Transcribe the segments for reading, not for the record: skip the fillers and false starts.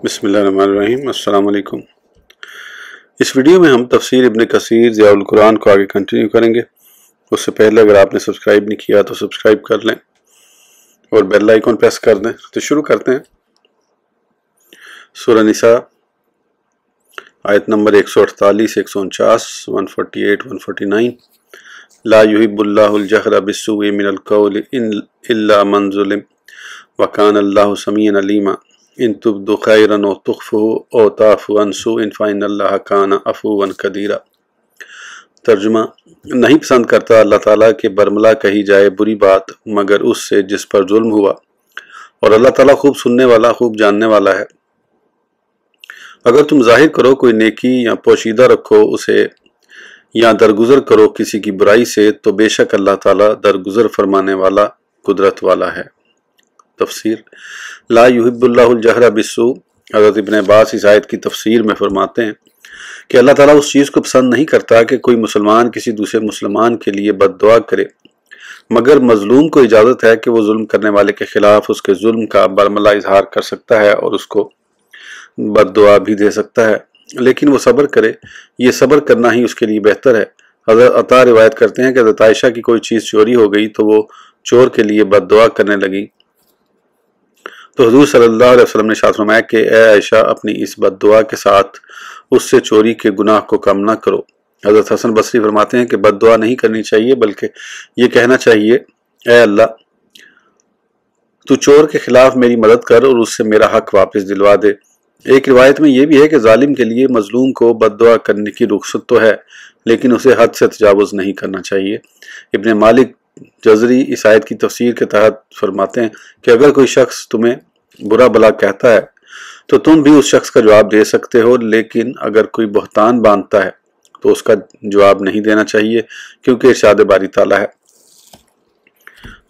بسم اللہ الرحمن الرحیم۔ السلام علیکم۔ اس ویڈیو میں ہم تفسیر ابن کثیر ضیاء القرآن کو آگے کنٹینیو کریں گے۔ اس سے پہلے اگر آپ نے سبسکرائب نہیں کیا تو سبسکرائب کر لیں اور بیل آئیکن پریس کر دیں۔ تو شروع کرتے ہیں۔ سورہ نساء آیت نمبر 148، 149، 148، 149۔ لا يحب اللہ الجہر بالسوء من القول الا من ظلم وکان اللہ سمیعا علیما ان تبدوا خیرا او تخفوا او تعفوا عن سوء فإن اللہ کان عفوا قدیرا۔ ترجمہ: نہیں پسند کرتا اللہ تعالیٰ کہ برملا کہی جائے بری بات مگر اس سے جس پر ظلم ہوا، اور اللہ تعالیٰ خوب سننے والا خوب جاننے والا ہے۔ اگر تم ظاہر کرو کوئی نیکی یا پوشیدہ رکھو اسے یا درگزر کرو کسی کی برائی سے تو بے شک اللہ تعالیٰ درگزر فرمانے والا قدرت والا ہے۔ تفسیر: لا یحب اللہ الجہر بالسوء۔ حضرت ابن عباس اس آیت کی تفسیر میں فرماتے ہیں کہ اللہ تعالیٰ اس چیز کو پسند نہیں کرتا کہ کوئی مسلمان کسی دوسرے مسلمان کے لیے بد دعا کرے، مگر مظلوم کو اجازت ہے کہ وہ ظلم کرنے والے کے خلاف اس کے ظلم کا برملا اظہار کر سکتا ہے اور اس کو بد دعا بھی دے سکتا ہے، لیکن وہ صبر کرے۔ یہ صبر کرنا ہی اس کے لیے بہتر ہے۔ حضرت عطا روایت کرتے ہیں کہ حضرت عائشہ کی کوئی چیز چوری ہو گئی تو وہ چور کے لیے بد دعا کرنے لگی، تو حضور صلی اللہ علیہ وسلم نے ارشاد فرمایا کہ اے عائشہ اپنی اس بد دعا کے ساتھ اس سے چوری کے گناہ کو کم نہ کرو۔ حضرت حسن بصری فرماتے ہیں کہ بد دعا نہیں کرنی چاہیے بلکہ یہ کہنا چاہیے اے اللہ تو چور کے خلاف میری مدد کر اور اس سے میرا حق واپس دلوا دے۔ ایک روایت میں یہ بھی ہے کہ ظالم کے لیے مظلوم کو بد دعا کرنے کی رخصت تو ہے لیکن اسے حد سے تجاوز نہیں کرنا چاہیے۔ ابن مالک جزری اس آیت کی تفسیر کے تحت فرماتے ہیں کہ اگر کوئی شخص تمہیں برا بھلا کہتا ہے تو تم بھی اس شخص کا جواب دے سکتے ہو، لیکن اگر کوئی بہتان باندھتا ہے تو اس کا جواب نہیں دینا چاہیے کیونکہ ارشاد باری تعالیٰ ہے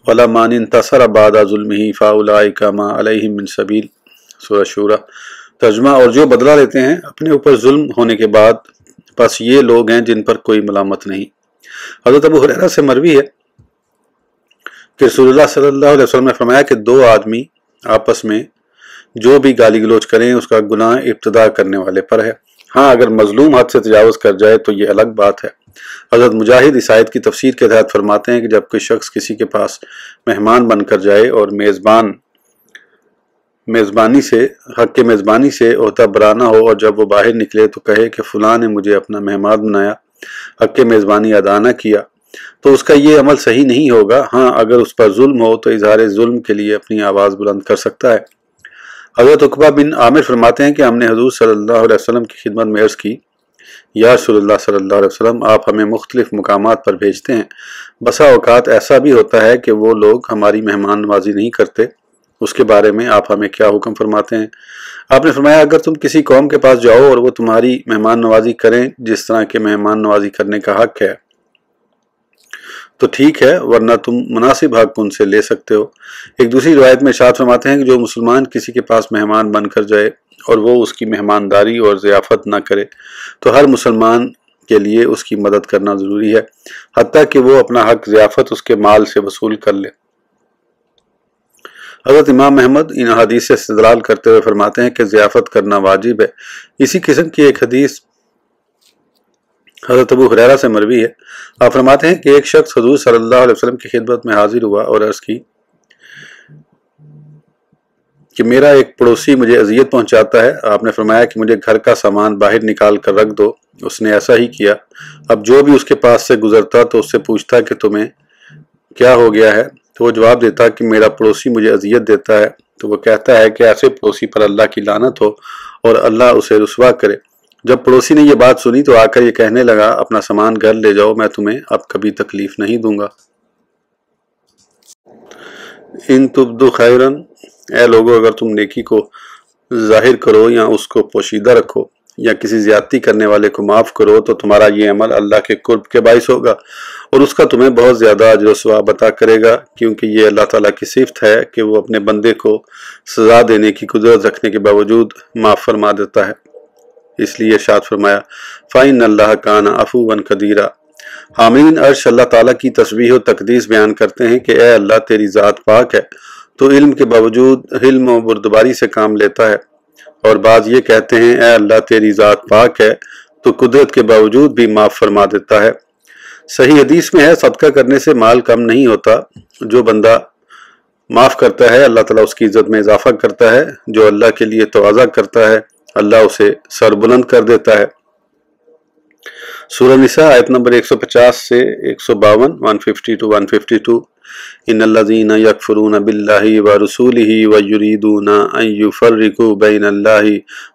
وَلَا مَنِ انتَصَرَ بَعْدَ ظُلْمِهِ فَأُولَٰئِكَ مَا عَلَيْهِم مِّن سَبِيلٍ۔ سورہ شورى۔ ترجمہ: اور جو بدلہ لیتے ہیں اپنے اوپر ظلم ہونے کے بعد پس یہ لوگ ہیں جن پر کوئی ملامت نہیں۔ حضرت ابو ہریرہ سے مروی ہے کہ رسول اللہ صلی اللہ علیہ وسلم نے فرمایا کہ دو آدمی آپس میں جو بھی گالی گلوچ کریں اس کا گناہ ابتدا کرنے والے پر ہے۔ ہاں اگر مظلوم حد سے تجاوز کر جائے تو یہ الگ بات ہے۔ حضرت مجاہد اس آیت کی تفسیر کے تحت فرماتے ہیں کہ جب کوئی شخص کسی کے پاس مہمان بن کر جائے اور حق کے میزبانی سے عہدہ برانہ ہو اور جب وہ باہر نکلے تو کہے کہ فلاں نے مجھے اپنا مہمان بنایا، حق کے میزبانی ادا نہ کیا، تو اس کا یہ عمل صحیح نہیں ہوگا۔ ہاں اگر اس پر ظلم ہو تو اظہار ظلم کے لیے اپنی آواز بلند کر سکتا ہے۔ حضرت عقبہ بن عامر فرماتے ہیں کہ ہم نے حضور صلی اللہ علیہ وسلم کی خدمت میں عرض کی یا رسول اللہ صلی اللہ علیہ وسلم آپ ہمیں مختلف مقامات پر بھیجتے ہیں، بسا اوقات ایسا بھی ہوتا ہے کہ وہ لوگ ہماری مہمان نوازی نہیں کرتے، اس کے بارے میں آپ ہمیں کیا حکم فرماتے ہیں؟ آپ نے فرمایا اگر تم کسی قوم کے پاس جاؤ اور وہ تمہاری مہمان نوازی کریں جس طرح کے مہمان نوازی کرنے کا حق ہے تو ٹھیک ہے، ورنہ تم مناسب حق ان سے لے سکتے ہو۔ ایک دوسری روایت میں ارشاد فرماتے ہیں کہ جو مسلمان کسی کے پاس مہمان بن کر جائے اور وہ اس کی مہمانداری اور ضیافت نہ کرے تو ہر مسلمان کے لیے اس کی مدد کرنا ضروری ہے، حتیٰ کہ وہ اپنا حق ضیافت اس کے مال سے وصول کر لے۔ حضرت امام احمد ان حدیث سے استدلال کرتے ہوئے فرماتے ہیں کہ ضیافت کرنا واجب ہے۔ اسی قسم کی ایک حدیث حضرت ابو ہریرہ سے مروی ہے۔ آپ فرماتے ہیں کہ ایک شخص حضور صلی اللہ علیہ وسلم کی خدمت میں حاضر ہوا اور عرض کی کہ میرا ایک پڑوسی مجھے اذیت پہنچاتا ہے۔ آپ نے فرمایا کہ مجھے گھر کا سامان باہر نکال کر رکھ دو۔ اس نے ایسا ہی کیا۔ اب جو بھی اس کے پاس سے گزرتا تو اس سے پوچھتا کہ تمہیں کیا ہو گیا ہے، تو وہ جواب دیتا کہ میرا پڑوسی مجھے اذیت دیتا ہے۔ تو وہ کہتا ہے کہ ایسے پڑوسی پر اللہ کی لعنت ہو اور اللہ اسے رسوا کرے۔ جب پڑوسی نے یہ بات سنی تو آ کر یہ کہنے لگا اپنا سامان گھر لے جاؤ، میں تمہیں اب کبھی تکلیف نہیں دوں گا۔ ان تبدوا خیرا، اے لوگو اگر تم نیکی کو ظاہر کرو یا اس کو پوشیدہ رکھو یا کسی زیادتی کرنے والے کو معاف کرو تو تمہارا یہ عمل اللہ کے قرب کے باعث ہوگا اور اس کا تمہیں بہت زیادہ اجر و ثواب عطا کرے گا، کیونکہ یہ اللہ تعالیٰ کی صفت ہے کہ وہ اپنے بندے کو سزا دینے کی قدرت رکھنے کے باوجود معاف فرما دیتا ہے۔ اس لیے ارشاد فرمایا فَإِنَّ اللَّهَ كَانَ عَفُوًّا قَدِيرًا۔ حاملین عرش اللہ تعالیٰ کی تسبیح و تقدیس بیان کرتے ہیں کہ اے اللہ تیری ذات پاک ہے، تو علم کے باوجود حلم و بردباری سے کام لیتا ہے اور بعض یہ کہتے ہیں اے اللہ تیری ذات پاک ہے تو قدرت کے باوجود بھی معاف فرما دیتا ہے۔ صحیح حدیث میں ہے صدقہ کرنے سے مال کم نہیں ہوتا، جو بندہ معاف کرتا ہے اللہ تعالیٰ اس کی عزت میں اضافہ کرتا ہے، جو اللہ کے لیے تواضع کرتا ہے اللہ اسے سر بلند کر دیتا ہے۔ سورہ نساء آیت نمبر 150 سے 152 150 to 152 ان الذین یکفرون باللہ ورسولہ ویریدون ان یفرقوا بین اللہ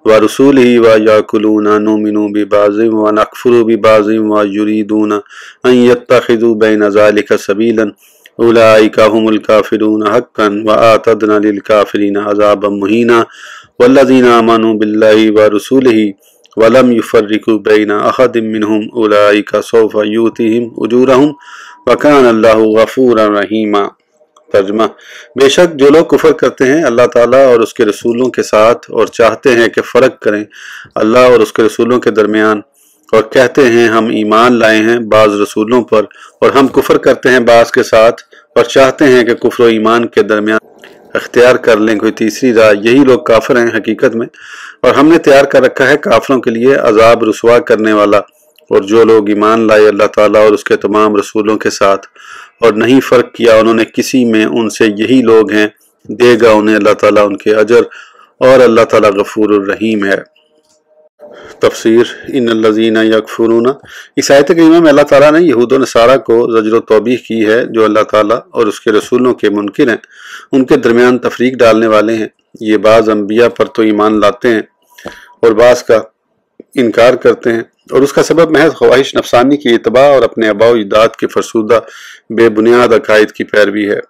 ورسولہ ویقولون نؤمن ببعض ونکفر ببعض ویریدون ان یتخذوا بین ذلک سبیلا اولئک هم الکافرون حقا واعتدنا للکافرین عذابا مہینا والذین آمنوا باللہ ورسولہ ولم یفرقوا بین احد منہم اولئک سوف یؤتیہم اجورہم وکان اللہ غفورا رحیما۔ ترجمہ: بے شک جو لوگ کفر کرتے ہیں اللہ تعالیٰ اور اس کے رسولوں کے ساتھ اور چاہتے ہیں کہ فرق کریں اللہ اور اس کے رسولوں کے درمیان، اور کہتے ہیں ہم ایمان لائے ہیں بعض رسولوں پر اور ہم کفر کرتے ہیں بعض کے ساتھ، اور چاہتے ہیں کہ کفر و ایمان کے درمیان اختیار کر لیں کوئی تیسری راہ، یہی لوگ کافر ہیں حقیقت میں، اور ہم نے تیار کر رکھا ہے کافروں کے لیے عذاب رسوا کرنے والا۔ اور جو لوگ ایمان لائے اللہ تعالیٰ اور اس کے تمام رسولوں کے ساتھ اور نہیں فرق کیا انہوں نے کسی میں، ان سے یہی لوگ ہیں، دے گا انہیں اللہ تعالیٰ ان کے اجر، اور اللہ تعالیٰ غفور الرحیم ہے۔ تفسیر ان الذین یکفرون، اس آیت کریمہ میں اللہ تعالیٰ نے یہود و نصارہ کو زجر و توبیخ کی ہے جو اللہ تعالیٰ اور اس کے رسولوں کے منکر ہیں، ان کے درمیان تفریق ڈالنے والے ہیں۔ یہ بعض انبیاء پر تو ایمان لاتے ہیں اور بعض کا انکار کرتے ہیں، اور اس کا سبب محض خواہش نفسانی کی اتباع اور اپنے آباء و اجداد کے فرسودہ بے بنیاد عقائد کی پیروی ہے۔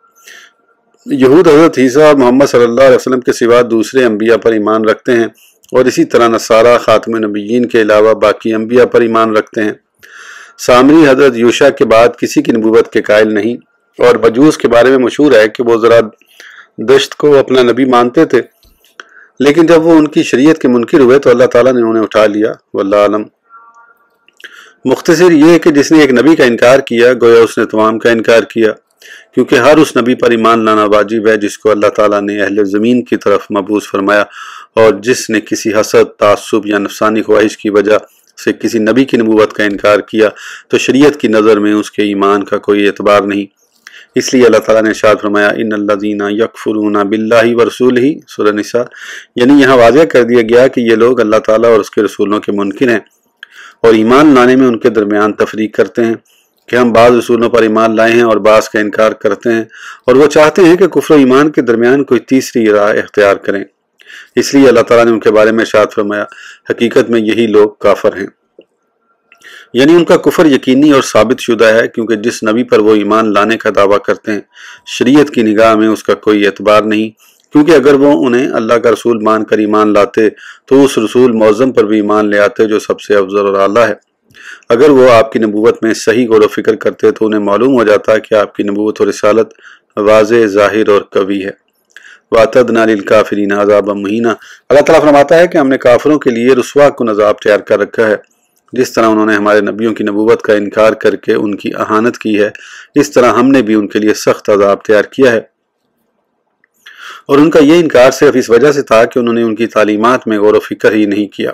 یہود حضرت عیسیٰ اور محمد صلی اللہ علیہ وسلم کے سوا دوسرے انبیاء پر ایمان رکھتے ہیں، اور اسی طرح نصارہ خاتم نبیین کے علاوہ باقی انبیاء پر ایمان رکھتے ہیں۔ سامری حضرت یوشع کے بعد کسی کی نبوت کے قائل نہیں، اور مجوس کے بارے میں مشہور ہے کہ وہ ذرا دشت کو اپنا نبی مانتے تھے، لیکن جب وہ ان کی شریعت کے منکر ہوئے تو اللہ تعالیٰ نے انہیں اٹھا لیا، واللہ عالم۔ مختصر یہ ہے کہ جس نے ایک نبی کا انکار کیا گویا اس نے تمام کا انکار کیا، کیونکہ ہر اس نبی پر ایمان لانا واجب ہے جس کو اللہ تعالیٰ نے اہل زمین کی طرف مبعوث فرمایا، اور جس نے کسی حسد، تعصب یا نفسانی خواہش کی وجہ سے کسی نبی کی نبوت کا انکار کیا تو شریعت کی نظر میں اس کے ایمان کا کوئی اعتبار نہیں۔ اس لیے اللہ تعالیٰ نے ارشاد فرمایا ان الذین یکفرون باللہ ورسولہ، سورہ نساء، یعنی یہاں واضح کر دیا گیا کہ یہ لوگ اللہ تعالیٰ اور اس کے رسولوں کے منکر ہیں اور ایمان لانے میں ان کے درمیان تفریق کرتے ہیں کہ ہم بعض رسولوں پر ایمان لائے ہیں اور بعض کا انکار کرتے ہیں، اور وہ چاہتے ہیں کہ کفر و ایمان کے درمیان کوئی تیسری راہ اختیار کریں۔ اس لیے اللہ تعالیٰ نے ان کے بارے میں ارشاد فرمایا حقیقت میں یہی لوگ کافر ہیں، یعنی ان کا کفر یقینی اور ثابت شدہ ہے، کیونکہ جس نبی پر وہ ایمان لانے کا دعویٰ کرتے ہیں شریعت کی نگاہ میں اس کا کوئی اعتبار نہیں، کیونکہ اگر وہ انہیں اللہ کا رسول مان کر ایمان لاتے تو اس رسول معظم پر بھی ایمان لے آتے جو سب سے افضل اور اعلیٰ ہے۔ اگر وہ آپ کی نبوت میں صحیح غور و فکر کرتے تو انہیں معلوم ہو جاتا کہ آپ کی نبوت اور رسالت واضح، ظاہر اور قوی ہے۔ وَأَعْتَدْنَا لِلْكَافِرِينَ عَذَابًا مُهِينًا، اللہ تعالیٰ فرماتا ہے کہ ہم نے کافروں کے لیے رسوا کن عذاب تیار کر رکھا ہے۔ جس طرح انہوں نے ہمارے نبیوں کی نبوت کا انکار کر کے ان کی اہانت کی ہے، اس طرح ہم نے بھی ان کے لیے سخت عذاب تیار کیا ہے۔ اور ان کا یہ انکار صرف اس وجہ سے تھا کہ انہوں نے ان کی تعلیمات میں غور و فکر ہی نہیں کیا،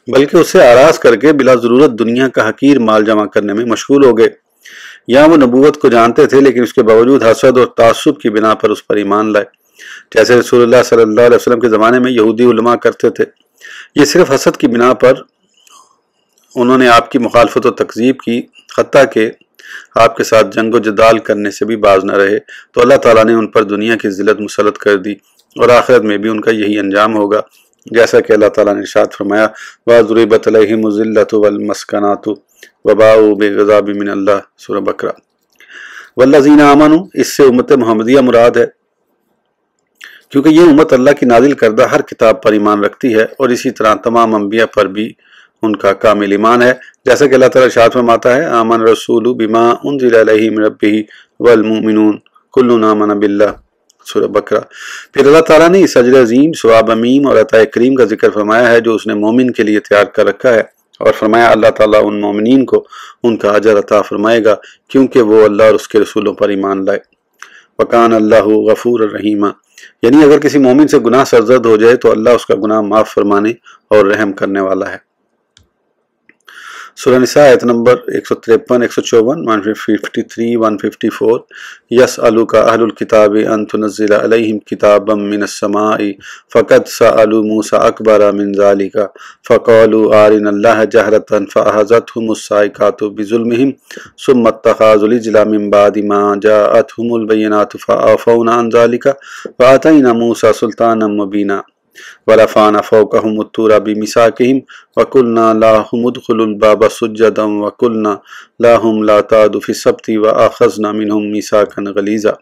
بلکہ اس سے آراز کر کے بلا ضرورت دنیا کا حقیر مال جمع کرنے میں مشغول ہو گئے۔ یہاں وہ نبوت کو جانتے تھے لیکن اس کے باوجود حسد اور تعصب کی بنا پر اس پر ایمان لائے، جیسے رسول اللہ صلی اللہ علیہ وسلم کے زمانے میں یہودی علماء کرتے تھے۔ یہ صرف حسد کی بنا پر انہوں نے آپ کی مخالفت و تکذیب کی، حتیٰ کہ آپ کے ساتھ جنگ و جدال کرنے سے بھی باز نہ رہے، تو اللہ تعالیٰ نے ان پر دنیا کی ذلت مسلط کر دی، اور آخرت میں بھی ان کا یہی انجام ہوگا، جیسا کہ اللہ تعالیٰ نے ارشاد فرمایا وَضُرِبَتْ عَلَيْهِمُ الذِّلَّةُ وَالْمَسْكَنَةُ وَبَاءُوا بِغَضَبٍ مِّنَ اللَّهِ، سورہ بقرہ۔ وَالَّذِينَ آمَنُوا، اس سے امت محمدیہ مراد ہے، کیونکہ یہ امت اللہ کی نازل کردہ ہر کتاب پر ایمان رکھتی ہے، اور اسی طرح تمام انبیاء پر بھی ان کا کامل ایمان ہے، جیسا کہ اللہ تعالیٰ ارشاد فرماتا ہے آمن الرسول بما انزل الیہ من ربہ والمؤمنون کل آمن باللہ، سورہ بقرہ۔ پھر اللہ تعالیٰ نے اس اجر عظیم، ثواب عمیم اور عطا کریم کا ذکر فرمایا ہے جو اس نے مومن کے لیے تیار کر رکھا ہے، اور فرمایا اللہ تعالیٰ ان مومنین کو ان کا اجر عطا فرمائے گا کیونکہ وہ اللہ اور اس کے رسولوں پر ایمان لائے۔ وکان اللہ غفور الرحیم، یعنی اگر کسی مومن سے گناہ سرزد ہو جائے تو اللہ اس کا گناہ معاف فرمانے اور رحم کرنے والا ہے۔ سورہ نساء آیت نمبر 153، 154، 153، 154 یسألک اہل الکتاب ان تنزل علیہم کتابا من السماء فقد سألوا موسیٰ اکبر من ذلک فقالوا ارنا اللہ جہرۃ فأخذتهم الصاعقۃ بظلمہم ثم اتخذوا العجل من بعد ما جاءتهم البینات فعفونا عن ذلک وآتینا موسیٰ سلطانا مبینا ورفعنا فوقهم الطور بميثاقهم وقلنا لهم ادخلوا الباب سجدا وقلنا لهم لا تعدوا في السبت واخذنا منهم ميثاقا غليظا۔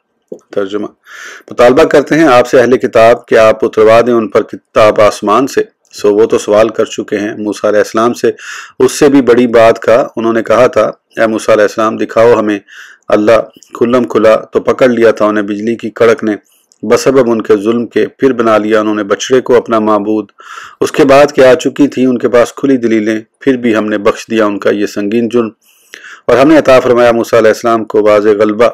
ترجمہ، مطالبہ کرتے ہیں آپ سے اہل کتاب کہ آپ اتروا دیں ان پر کتاب آسمان سے، سو وہ تو سوال کر چکے ہیں موسیٰ علیہ السلام سے اس سے بھی بڑی بات کا۔ انہوں نے کہا تھا اے موسیٰ علیہ السلام دکھاؤ ہمیں اللہ کھلم کھلا، تو پکڑ لیا تھا انہیں بجلی کی کڑک نے بسبب ان کے ظلم کے، پھر بنا لیا انہوں نے بچڑے کو اپنا معبود، اس کے بعد کہ آ چکی تھی ان کے پاس کھلی دلیلیں، پھر بھی ہم نے بخش دیا ان کا یہ سنگین جرم، اور ہم نے عطا فرمایا موسیٰ علیہ السلام کو واضح غلبہ،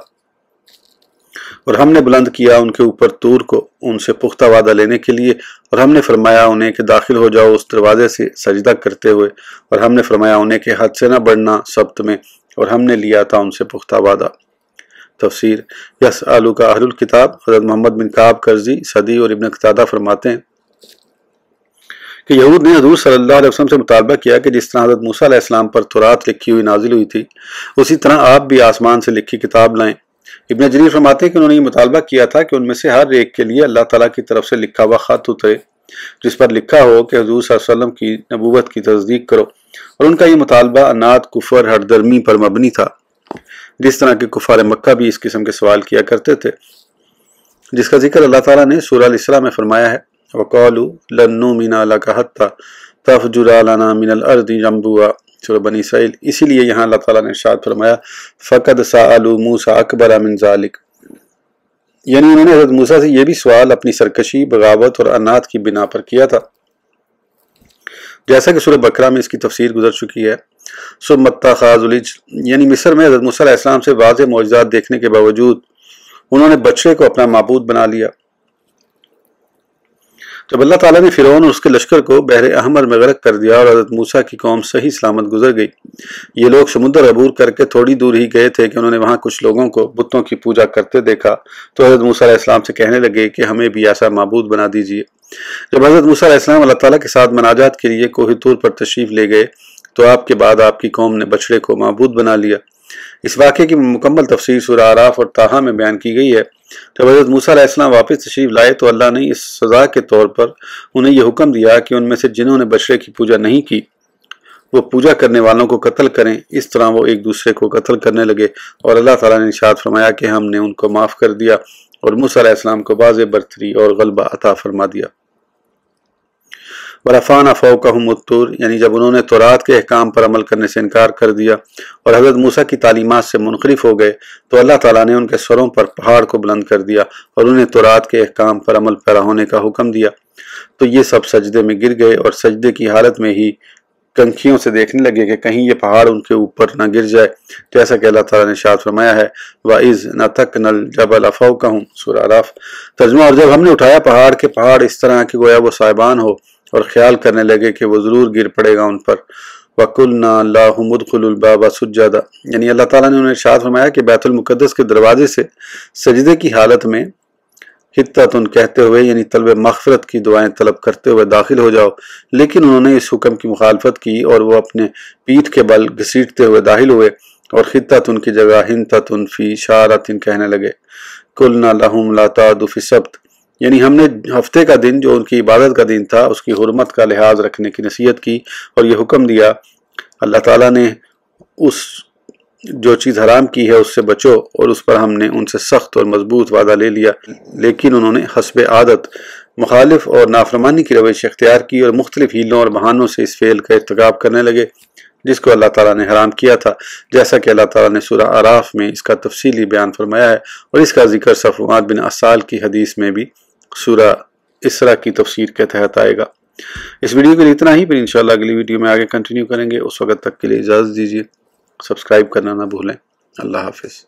اور ہم نے بلند کیا ان کے اوپر طور کو ان سے پختہ وعدہ لینے کے لیے، اور ہم نے فرمایا انہیں کہ داخل ہو جاؤ اس دروازے سے سجدہ کرتے ہوئے، اور ہم نے فرمایا انہیں کہ حد سے نہ بڑھنا سبت میں، اور ہم نے لیا تھا ان سے پختہ وعدہ۔ تفسیر، یسألک اہل الکتاب، حضرت محمد بن کعب کرزی صدی اور ابن قتادہ فرماتے ہیں کہ یہود نے حضور صلی اللہ علیہ وسلم سے مطالبہ کیا کہ جس طرح حضرت موسیٰ علیہ السلام پر تورات لکھی ہوئی نازل ہوئی تھی اسی طرح آپ بھی آسمان سے لکھی کتاب لائیں۔ ابن جریر فرماتے ہیں کہ انہوں نے یہ مطالبہ کیا تھا کہ ان میں سے ہر ایک کے لیے اللہ تعالیٰ کی طرف سے لکھا ہوا خط اترے جس پر لکھا ہو کہ حضور صلی اللہ علیہ وسلم کی نبوت کی تصدیق کرو، اور ان کا یہ مطالبہ انات، کفر، ہردرمی پر مبنی تھا، جس طرح کہ کفار مکہ بھی اس قسم کے سوال کیا کرتے تھے، جس کا ذکر اللہ تعالیٰ نے سورہ الاسراء میں فرمایا ہے وَقَالُوا لَن نُؤْمِنَ لَكَ حَتَّى تَفْجُرَ لَنَا مِنَ الْأَرْضِ يَنبُوعًا، سورہ بنی اسرائیل۔ اسی لیے یہاں اللہ تعالیٰ نے ارشاد فرمایا فَقَدْ سَأَلُوا مُوسَىٰ أَكْبَرَ مِنْ ذَلِكَ، یعنی انہوں نے حضرت موسیٰ سے یہ بھی سوال اپنی سرکشی، بغاوت اور انات کی بنا پر کیا تھا، جیسا کہ سورہ بقرہ میں اس کی تفسیر گزر چکی ہے۔ ثم اتخذوا العجل، یعنی مصر میں حضرت موسیٰ علیہ السلام سے واضح معجزات دیکھنے کے باوجود انہوں نے بچڑے کو اپنا معبود بنا لیا۔ جب اللہ تعالیٰ نے فرعون اور اس کے لشکر کو بحر احمر میں غرق کر دیا اور حضرت موسیٰ کی قوم صحیح سلامت گزر گئی، یہ لوگ سمندر عبور کر کے تھوڑی دور ہی گئے تھے کہ انہوں نے وہاں کچھ لوگوں کو بتوں کی پوجا کرتے دیکھا، تو حضرت موسیٰ علیہ السلام سے کہنے لگے کہ ہمیں بھی ایسا معبود بنا دیجیے۔ جب حضرت موسیٰ علیہ السلام اللہ تعالیٰ کے ساتھ مناجات کے لیے کوہ طور پر تشریف لے گئے تو آپ کے بعد آپ کی قوم نے بچڑے کو معبود بنا لیا۔ اس واقعے کی مکمل تفسیر سورہ اعراف اور طٰہٰ میں بیان کی گئی ہے۔ جب حضرت موسیٰ علیہ السلام واپس تشریف لائے تو اللہ نے اس سزا کے طور پر انہیں یہ حکم دیا کہ ان میں سے جنہوں نے بچڑے کی پوجا نہیں کی وہ پوجا کرنے والوں کو قتل کریں۔ اس طرح وہ ایک دوسرے کو قتل کرنے لگے، اور اللہ تعالیٰ نے ارشاد فرمایا کہ ہم نے ان کو معاف کر دیا اور موسیٰ علیہ السلام کو واضح برتری اور غلبہ عطا فرما دیا۔ وَرَفَعْنَا فَوْقَهُمُ الطُّورَ، یعنی جب انہوں نے تورات کے احکام پر عمل کرنے سے انکار کر دیا اور حضرت موسیٰ کی تعلیمات سے منحرف ہو گئے تو اللہ تعالیٰ نے ان کے سروں پر پہاڑ کو بلند کر دیا اور انہیں تورات کے احکام پر عمل پیرا ہونے کا حکم دیا، تو یہ سب سجدے میں گر گئے اور سجدے کی حالت میں ہی کنکھیوں سے دیکھنے لگے کہ کہیں یہ پہاڑ ان کے اوپر نہ گر جائے، جیسا کہ اللہ تعالیٰ نے ارشاد فرمایا ہے وَإِذْ نَتَقْنَا الْجَبَلَ فَوْقَهُمْ، سورہ اعراف۔ ترجمہ، اور جب ہم نے اٹھایا پہاڑ کے پہاڑ اس طرح کہ گویا وہ صاحبان ہو، اور خیال کرنے لگے کہ وہ ضرور گر پڑے گا ان پر۔ وَقُلْنَا لَهُمُ ادْخُلُوا الْبَابَ سُجَّدًا، یعنی اللہ تعالیٰ نے انہیں ارشاد فرمایا کہ بیت المقدس کے دروازے سے سجدے کی حالت میں حطۃ کہتے ہوئے، یعنی طلب مغفرت کی دعائیں طلب کرتے ہوئے داخل ہو جاؤ، لیکن انہوں نے اس حکم کی مخالفت کی اور وہ اپنے پیٹھ کے بل گھسیٹتے ہوئے داخل ہوئے اور حطۃ کی جگہ حنطۃ فی شعرۃ کہنے لگے۔ قُلْنَا لَهُمْ لَا تَعْدُوا فِي السَّبْتِ، یعنی ہم نے ہفتے کا دن جو ان کی عبادت کا دن تھا اس کی حرمت کا لحاظ رکھنے کی نصیحت کی اور یہ حکم دیا اللہ تعالیٰ نے اس جو چیز حرام کی ہے اس سے بچو، اور اس پر ہم نے ان سے سخت اور مضبوط وعدہ لے لیا، لیکن انہوں نے حسب عادت مخالف اور نافرمانی کی روش اختیار کی اور مختلف ہیلوں اور بہانوں سے اس فعل کا ارتکاب کرنے لگے جس کو اللہ تعالیٰ نے حرام کیا تھا، جیسا کہ اللہ تعالیٰ نے سورہ اعراف میں اس کا تفصیلی بیان فرمایا ہے، اور اس کا ذکر صفوان بن عسال کی حدیث میں بھی سورہ اسراء کی تفسیر کے تحت آئے گا۔ اس ویڈیو کے لیے اتنا ہی، پھر انشاءاللہ اگلی ویڈیو میں آگے کنٹینیو کریں گے۔ اس وقت تک کے لیے اجازت دیجیے، سبسکرائب کرنا نہ بھولیں۔ اللہ حافظ۔